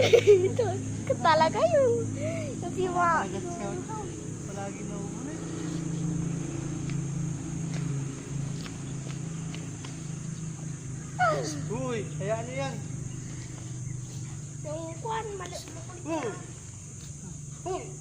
Ito, talaga yung si Ma. Palagi na umunit. Uy, hayaan niyo yan. Yung kwan, mali. Uy! Uy!